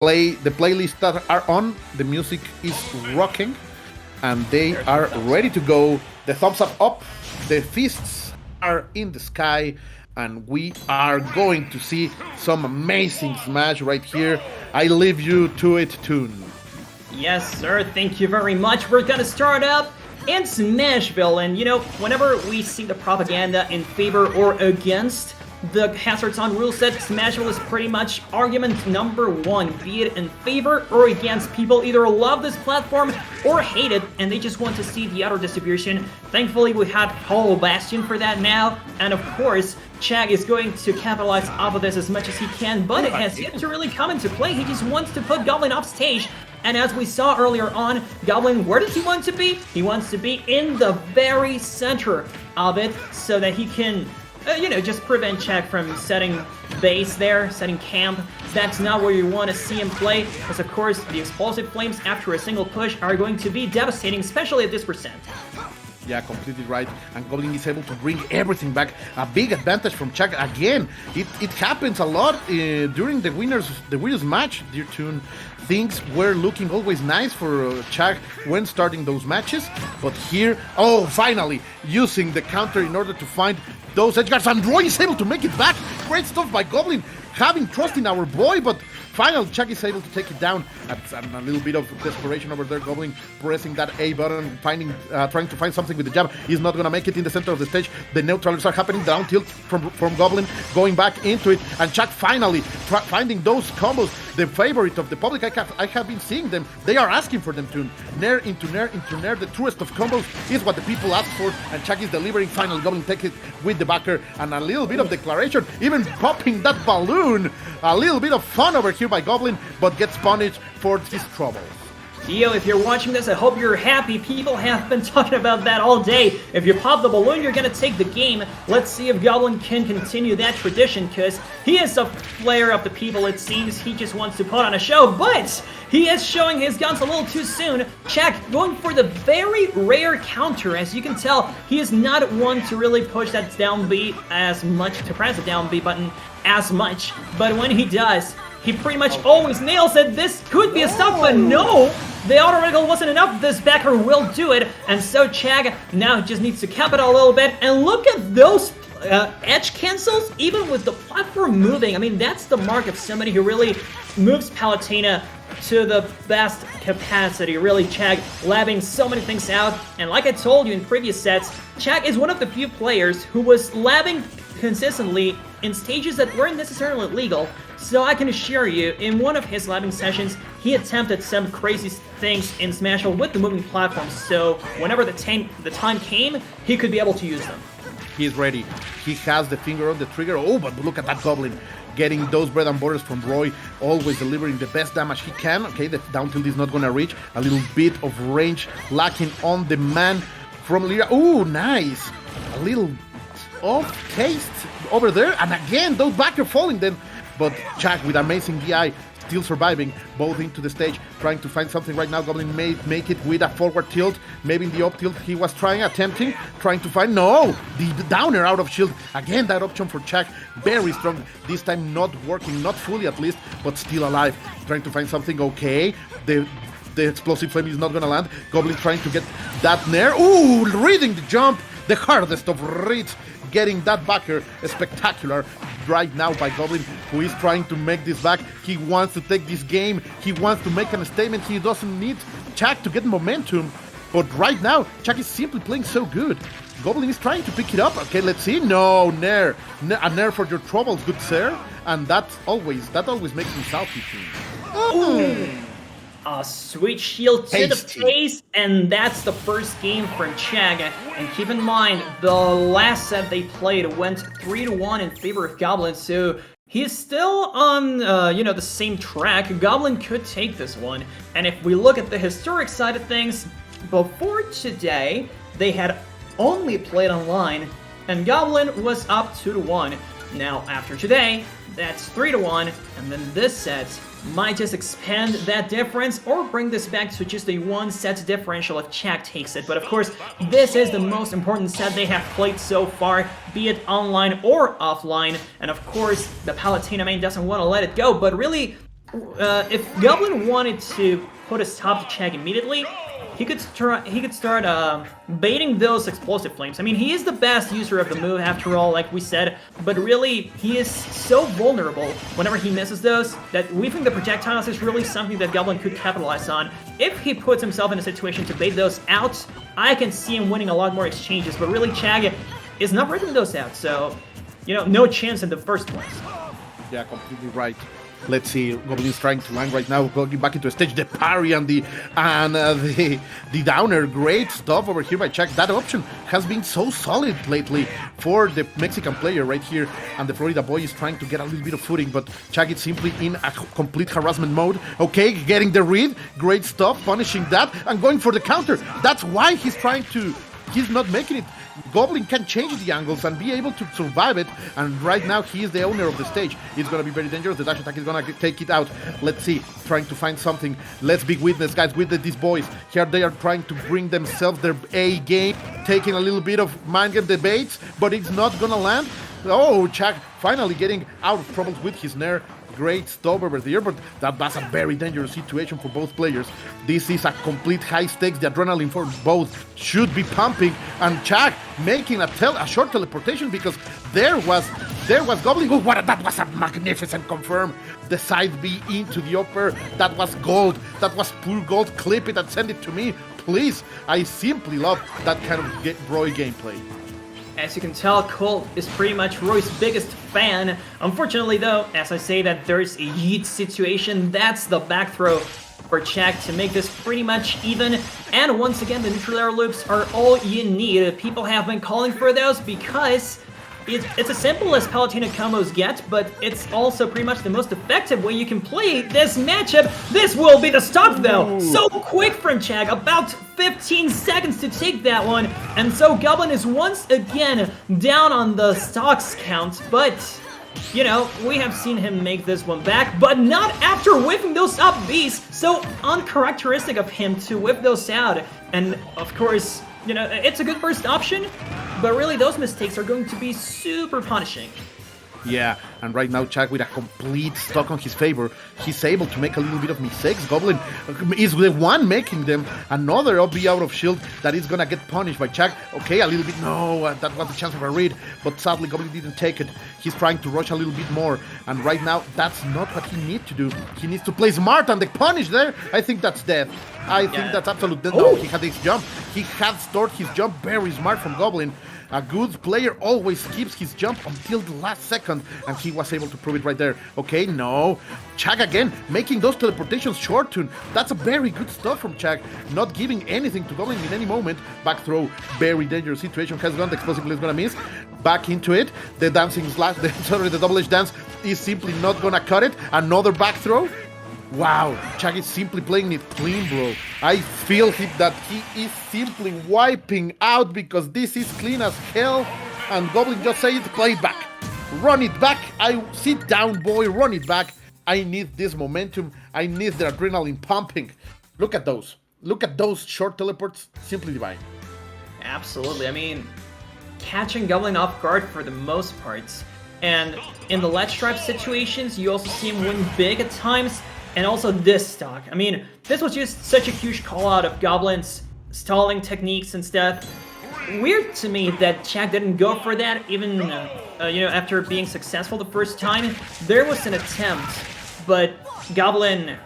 the playlists that are on. The music is rocking, and they are ready to go. The thumbs up, the fists are in the sky, and we are going to see some amazing smash right here. I leave you to it, Toon. Yes, sir. Thank you very much. We're gonna start up in Smashville, and whenever we see the propaganda in favor or against the Hazards on rule set, Smashville is pretty much argument number one, be it in favor or against. People either love this platform or hate it, and they just want to see the other distribution. Thankfully, we had Hollow Bastion for that now, and of course, Chag is going to capitalize off of this as much as he can, but it has yet to really come into play. He just wants to put Goblin off stage. And as we saw earlier on, Goblin, where does he want to be? He wants to be in the very center of it so that he can, just prevent Chag from setting base there, setting camp. That's not where you want to see him play, because of course the explosive flames after a single push are going to be devastating, especially at this percent. Yeah, completely right. And Goblin is able to bring everything back. A big advantage from Chag. Again, it happens a lot during the winners match, dear Toon. Things were looking always nice for Chag when starting those matches. But here, finally, using the counter in order to find those edge guards. And Roy is able to make it back. Great stuff by Goblin. Having trust in our boy, but finally Chag is able to take it down. And a little bit of desperation over there. Goblin pressing that A button, trying to find something with the jab. He's not going to make it in the center of the stage. The neutralers are happening. Down tilt from Goblin, going back into it. And Chag finally finding those combos. The favorite of the public, I have been seeing them. They are asking for them to nair into nair into nair. The truest of combos is what the people ask for. And Chag is delivering. Finally, Goblin takes it with the backer. And a little bit of declaration. Even popping that balloon. A little bit of fun over here by Goblin, but gets punished for his trouble. Dio, if you're watching this, I hope you're happy. People have been talking about that all day. If you pop the balloon, you're going to take the game. Let's see if Goblin can continue that tradition, because he is a player of the people, it seems. He just wants to put on a show, but he is showing his guns a little too soon. Chag going for the very rare counter. As you can tell, he is not one to really push that down B as much, to press the down B button as much, but when he does, he pretty much always nails it. This could be a stop, but no! The auto wriggle wasn't enough. This backer will do it, and so Chag now just needs to cap it a little bit, and look at those edge cancels, even with the platform moving. I mean, that's the mark of somebody who really moves Palutena to the best capacity. Really, Chag labbing so many things out, and like I told you in previous sets, Chag is one of the few players who was labbing consistently in stages that weren't necessarily legal. So I can assure you, in one of his labbing sessions, he attempted some crazy things in Smashville with the moving platforms, so whenever the time came, he could be able to use them. He is ready. He has the finger on the trigger. Oh, but look at that Goblin. Getting those bread and butters from Roy, always delivering the best damage he can. Okay, the down tilt is not going to reach. A little bit of range lacking on the man from Lyra. Oh, nice. A little off taste over there. And again, those back are falling then. But Chag with amazing DI, still surviving, both into the stage, trying to find something right now. Goblin may make it with a forward tilt, maybe in the up tilt he was trying to find, no! The downer out of shield. Again, that option for Chag, very strong. This time not working, not fully at least, but still alive. Trying to find something, okay. The explosive flame is not gonna land. Goblin trying to get that nair. Ooh, reading the jump, the hardest of reads. Getting that backer spectacular right now by Goblin, who is trying to make this back. He wants to take this game. He wants to make a statement. He doesn't need Chag to get momentum. But right now, Chag is simply playing so good. Goblin is trying to pick it up. Okay, let's see. No, nair. A nair for your troubles, good sir. And that always makes me salty too. A sweet shield to the face, and that's the first game for Chag. And keep in mind, the last set they played went 3-1 in favor of Goblin, so he's still on, the same track. Goblin could take this one. And if we look at the historic side of things, before today, they had only played online, and Goblin was up 2-1. Now, after today, that's 3-1, and then this set might just expand that difference or bring this back to just a one-set differential if Chag takes it. But of course, this is the most important set they have played so far, be it online or offline. And of course, the Palutena main doesn't want to let it go, but really, if Goblin wanted to put a stop to Chag immediately, he could start baiting those explosive flames. I mean, he is the best user of the move after all, like we said, but really, he is so vulnerable whenever he misses those that weaving the projectiles is really something that Goblin could capitalize on. If he puts himself in a situation to bait those out, I can see him winning a lot more exchanges, but really Chag is not breaking those out, so, you know, no chance in the first place. Yeah, completely right. Let's see, Goblin's trying to land right now, going back into a stage, the parry and the downer. Great stuff over here by Chag. That option has been so solid lately for the Mexican player right here, and the Florida boy is trying to get a little bit of footing, but Chag is simply in a complete harassment mode. Okay, getting the read, great stuff, punishing that, and going for the counter. That's why he's not making it. Goblin can change the angles and be able to survive it, and right now he is the owner of the stage. It's going to be very dangerous. The dash attack is going to take it out. Let's see, trying to find something. Let's be witness, guys, with these boys. Here they are trying to bring themselves their A game, taking a little bit of mind game debates, but it's not going to land. Oh, Chag finally getting out of troubles with his Nair. Great stop over there, but that was a very dangerous situation for both players. This is a complete high stakes. The adrenaline for both should be pumping, and Chag making a short teleportation because there was Goblin. Oh, that was a magnificent confirm. The side B into the upper. That was gold. That was pure gold. Clip it and send it to me, please. I simply love that kind of Roy gameplay. As you can tell, Colt is pretty much Roy's biggest fan. Unfortunately though, as I say that there's a yeet situation, that's the back throw for Chag to make this pretty much even. And once again, the neutral air loops are all you need. People have been calling for those because it's as simple as Palutena combos get, but it's also pretty much the most effective way you can play this matchup. This will be the stop though! Ooh. So quick from Chag, about 15 seconds to take that one, and so Goblin is once again down on the stocks count, but you know, we have seen him make this one back, but not after whiffing those up Bs, so uncharacteristic of him to whip those out, and of course, you know, it's a good first option, but really those mistakes are going to be super punishing. Yeah, and right now Chag with a complete stock on his favor. He's able to make a little bit of mistakes. Goblin is the one making them. Another OB out of shield that is gonna get punished by Chag. Okay, a little bit, no, that was a chance of a read, but sadly Goblin didn't take it. He's trying to rush a little bit more, and right now that's not what he needs to do. He needs to play smart, and the punish there, I think that's death. I think that's absolute death. No, he had his jump. He had stored his jump very smart from Goblin. A good player always keeps his jump until the last second, and he was able to prove it right there. Okay, no. Chag again, making those teleportations short tune. That's a very good stuff from Chag. Not giving anything to Goblin in any moment. Back throw, very dangerous situation. Has gone, the explosive is gonna miss. Back into it. The dancing slash, the double edge dance is simply not gonna cut it. Another back throw. Wow, Chag is simply playing it clean, bro. I feel that he is simply wiping out because this is clean as hell. And Goblin just said, play it back. Run it back. I sit down, boy, run it back. I need this momentum. I need the adrenaline pumping. Look at those. Look at those short teleports. Simply divine. Absolutely. I mean, catching Goblin off guard for the most parts. And in the ledge trap situations, you also see him win big at times. And also this stock. I mean, this was just such a huge call out of Goblin's stalling techniques and stuff. Weird to me that Chag didn't go for that, even you know, after being successful the first time. There was an attempt, but Goblin,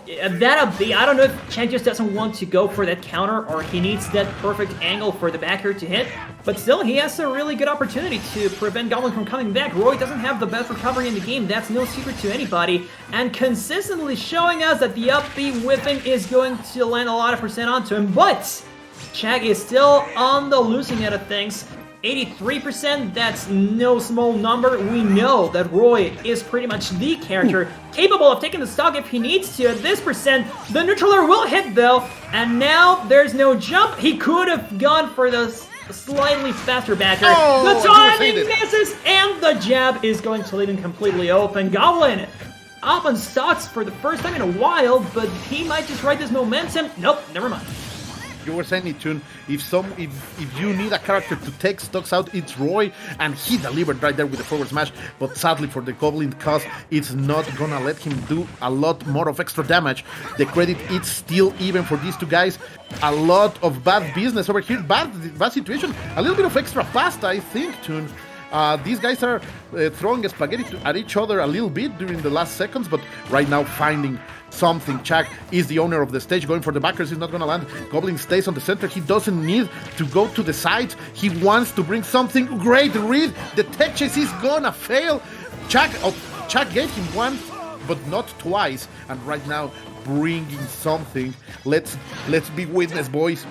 that up B, I don't know if Chag just doesn't want to go for that counter or he needs that perfect angle for the back air to hit. But still, he has a really good opportunity to prevent Goblin from coming back. Roy doesn't have the best recovery in the game, that's no secret to anybody. And consistently showing us that the up B whipping is going to land a lot of percent onto him. But Chag is still on the losing end of things. 83%, that's no small number. We know that Roy is pretty much the character capable of taking the stock if he needs to. At this percent, the neutral air will hit though, and now there's no jump. He could have gone for the slightly faster backer. The timing misses, and the jab is going to leave him completely open. Goblin up on stocks for the first time in a while, but he might just ride this momentum. Nope, never mind. You were saying it, Tune. If you need a character to take stocks out, it's Roy, and he delivered right there with the forward smash. But sadly for the Goblin, cause it's not gonna let him do a lot more of extra damage. The credit is still even for these two guys. A lot of bad business over here, bad situation. A little bit of extra pasta, I think, Tune. These guys are throwing spaghetti at each other a little bit during the last seconds, but right now finding something. Chag is the owner of the stage, going for the backers, he's not gonna land. Goblin stays on the center, he doesn't need to go to the sides, he wants to bring something. Great read, the tech chase is gonna fail. Chag gave him once, but not twice, and right now bringing something. Let's be witness, boys.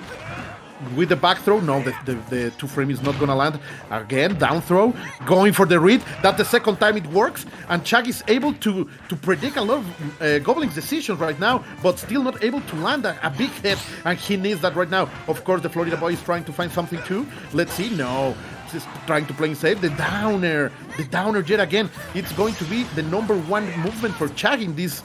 With the back throw, no, the two frame is not gonna land. Again, down throw, going for the read. That's the second time it works, and Chag is able to predict a lot of Goblin's decisions right now, but still not able to land a big hit, and he needs that right now. Of course, the Florida boy is trying to find something too. Let's see, no, he's trying to play it safe. The downer yet again. It's going to be the number one movement for Chag in this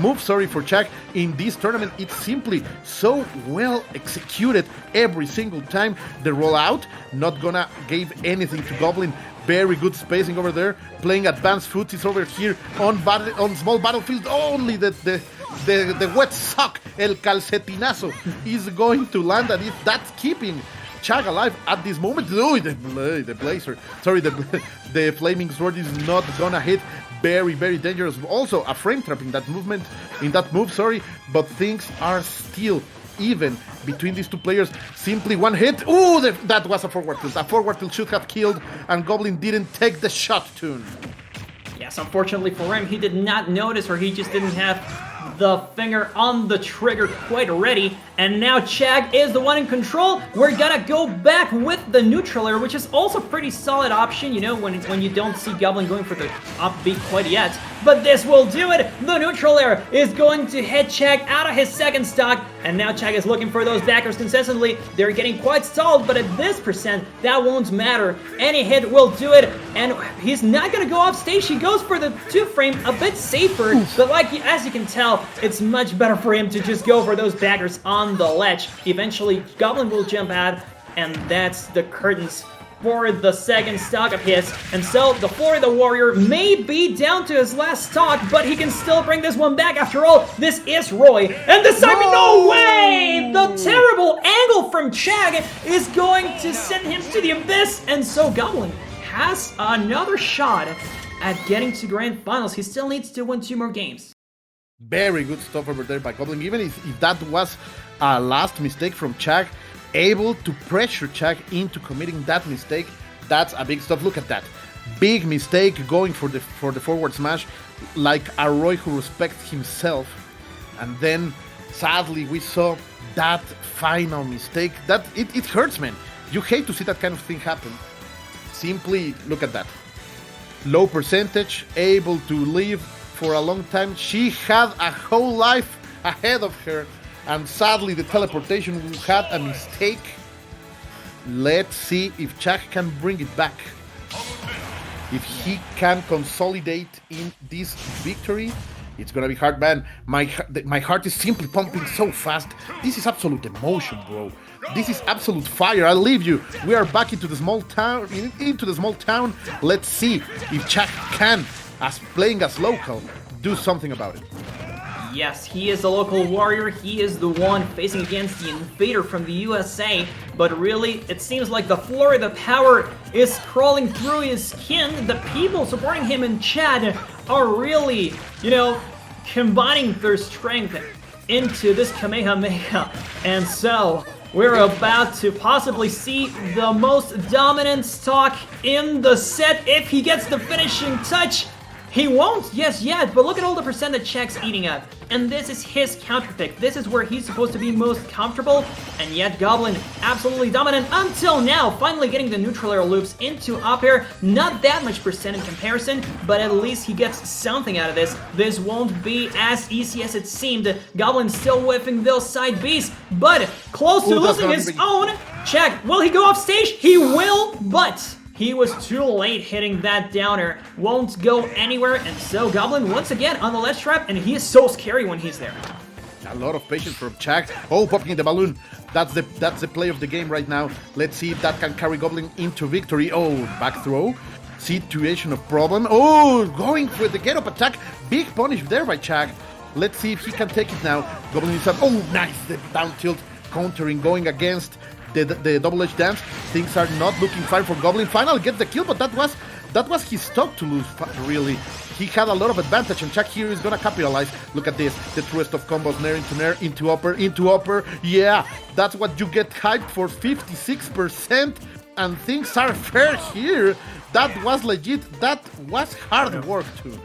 move, for Chag in this tournament. It's simply so well executed every single time. The rollout, not gonna give anything to Goblin. Very good spacing over there, playing advanced footies over here on small battlefield. Only the wet sock, el calcetinazo, is going to land, and that's keeping Chag alive at this moment. Oh, the blazer. Sorry, the flaming sword is not gonna hit. Very, very dangerous. Also, a frame trap in that move, sorry. But things are still even between these two players. Simply one hit. Oh, that was a forward tilt. A forward tilt should have killed, and Goblin didn't take the shot, Tune. Yes, unfortunately for him, he did not notice, or he just didn't have the finger on the trigger quite ready, and now Chag is the one in control. We're gonna go back with the neutral air, which is also a pretty solid option, you know, when you don't see Goblin going for the upbeat quite yet. But this will do it. The neutral air is going to hit Chag out of his second stock, and now Chag is looking for those backers consistently. They're getting quite stalled, but at this percent, that won't matter. Any hit will do it, and he's not gonna go off stage. He goes for the two frame, a bit safer, but as you can tell, it's much better for him to just go for those backers on the ledge. Eventually, Goblin will jump out, and that's the curtains for the second stock of his. And so, the Florida Warrior may be down to his last stock, but he can still bring this one back. After all, this is Roy. And this time, no way! The terrible angle from Chag is going to send him to the abyss. And so, Goblin has another shot at getting to Grand Finals. He still needs to win 2 more games. Very good stuff over there by Goblin. Even if that was a last mistake from Chag, able to pressure Chag into committing that mistake, that's a big stuff. Look at that. Big mistake going for the forward smash, like a Roy who respects himself. And then, sadly, we saw that final mistake. That it hurts, man. You hate to see that kind of thing happen. Simply, look at that. Low percentage, able to live for a long time. She had a whole life ahead of her, and sadly the teleportation had a mistake. Let's see if Chag can bring it back, if he can consolidate in this victory. It's gonna be hard, man. My heart is simply pumping so fast. This is absolute emotion, bro. This is absolute fire. I'll leave you. We are back into the small town. Let's see if Chag can, as playing as local, do something about it. Yes, he is the local warrior. He is the one facing against the invader from the USA. But really, it seems like the Florida power is crawling through his skin. The people supporting him in Chad are really, combining their strength into this Kamehameha. And so, we're about to possibly see the most dominant stock in the set if he gets the finishing touch. He won't, yes, yet, but look at all the percent that Chag's eating up. And this is his counter pick. This is where he's supposed to be most comfortable, and yet Goblin absolutely dominant until now, finally getting the neutral air loops into up air. Not that much percent in comparison, but at least he gets something out of this. This won't be as easy as it seemed. Goblin still whiffing those side Bs, but close to losing his own. Chag, will he go off stage? He will, but he was too late hitting that downer. Won't go anywhere, and so Goblin once again on the ledge trap, and he is so scary when he's there. A lot of patience from Chag. Oh, popping the balloon. That's the play of the game right now. Let's see if that can carry Goblin into victory. Oh, back throw. Situation of problem. Oh, going for the get-up attack. Big punish there by Chag. Let's see if he can take it now. Goblin is up. Oh, nice. The down tilt countering, going against the double-edge dance. Things are not looking fine for Goblin. Finally gets the kill, but that was his stock to lose, really. He had a lot of advantage, and Chag here is gonna capitalize. Look at this, the truest of combos, nair, into upper. Yeah, that's what you get hyped for, 56%, and things are fair here. That was legit, that was hard work too.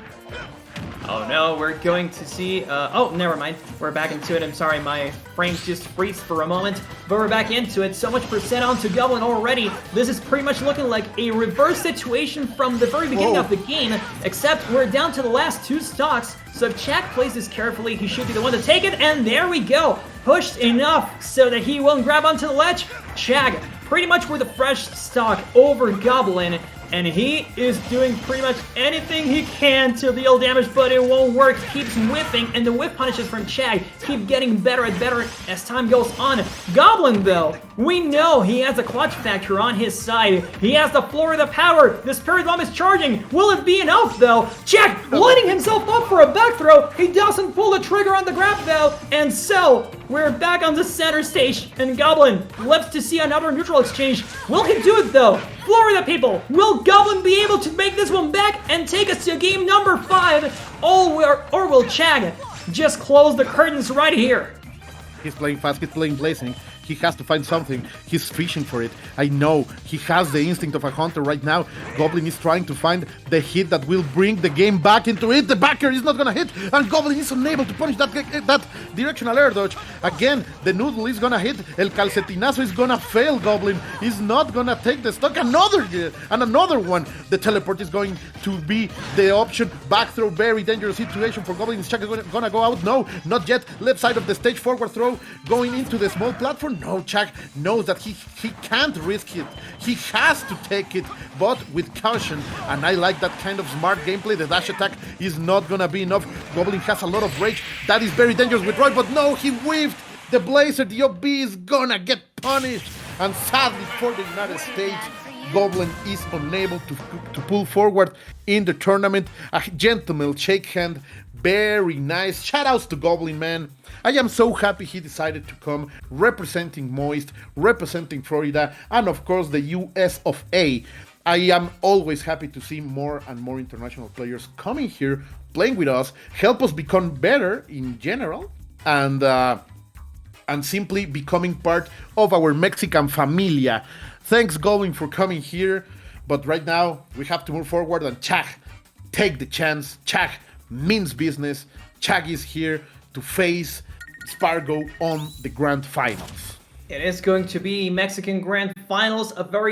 Oh no, we're going to see, oh, never mind. We're back into it. I'm sorry, my frames just freeze for a moment, but we're back into it. So much percent onto Goblin already. This is pretty much looking like a reverse situation from the very beginning of the game, except we're down to the last 2 stocks. So if Chag plays this carefully, he should be the one to take it, and there we go. Pushed enough so that he won't grab onto the ledge. Chag pretty much with a fresh stock over Goblin, and he is doing pretty much anything he can to deal damage, but it won't work. Keeps whiffing, and the whiff punishes from Chag keep getting better and better as time goes on. Goblin, though, we know he has a clutch factor on his side. He has the floor of the power. The Spirit Bomb is charging. Will it be enough, though? Chag lighting himself up for a back throw. He doesn't pull the trigger on the grab, though, and so we're back on the center stage, and Goblin lives to see another neutral exchange. Will he do it, though? Florida people, will Goblin be able to make this one back and take us to game number 5? Or will Chag just close the curtains right here? He's playing fast, he's playing blazing. He has to find something. He's fishing for it. I know. He has the instinct of a hunter right now. Goblin is trying to find the hit that will bring the game back into it. The backer is not going to hit, and Goblin is unable to punish that directional air dodge. Again, the noodle is going to hit. El calcetinazo is going to fail. Goblin is not going to take the stock. Another one. The teleport is going to be the option. Back throw, very dangerous situation for Goblin. Chag is going to go out. No, not yet. Left side of the stage, forward throw, going into the small platform. No, Chag knows that he can't risk it. He has to take it, but with caution. And I like that kind of smart gameplay. The dash attack is not gonna be enough. Goblin has a lot of rage. That is very dangerous with Roy, but no, he whiffed the Blazer. The OB is gonna get punished. And sadly for the United States, Goblin is unable to pull forward in the tournament. A gentleman shake hand. Very nice. Shoutouts to Goblin, man. I am so happy he decided to come, representing Moist, representing Florida, and of course the US of A. I am always happy to see more and more international players coming here, playing with us, help us become better in general, and simply becoming part of our Mexican familia. Thanks, Goblin, for coming here. But right now, we have to move forward, and Chag, take the chance. Chag means business. Chag is here to face Spargo on the Grand Finals. It is going to be Mexican Grand Finals, a very